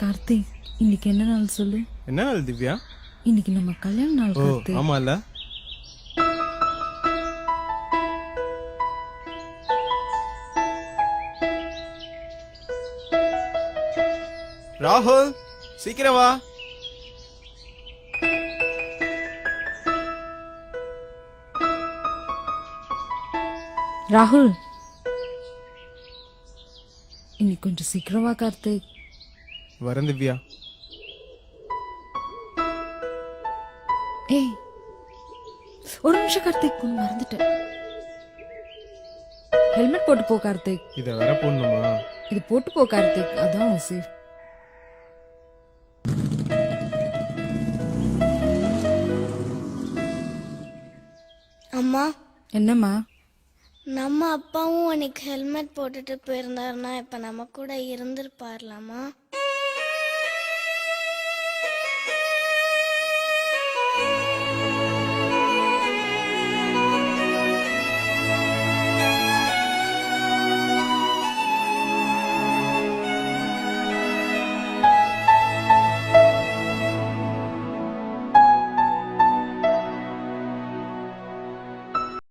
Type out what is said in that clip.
கார்த்திக், இன்னைக்கு என்ன நாள் சொல்லு? என்ன நாள் திவ்யா? இன்னைக்கு நம்ம கல்யாண நாள் ஓ கார்த்திக். ஆமால. ராகுல் சீக்கிரம் வா. ராகுல், இன்னைக்கு கொஞ்சம் சீக்கிரமா கார்த்திக். வரேன் திவ்யா. ஏய், ஒரு நிமிஷம் கார்த்திக், ஒன்று மறந்துட்டேன். ஹெல்மெட் போட்டு போ கார்த்திக். இத வேற போடணுமா? இது போட்டு போ கார்த்திக், அதான் சேஃப். அம்மா, என்னம்மா? நம்ம அப்பாவும் அன்னைக்கு ஹெல்மெட் போட்டுட்டு போயிருந்தாருன்னா இப்ப நம்ம கூட இருந்திருப்பார்லாமா?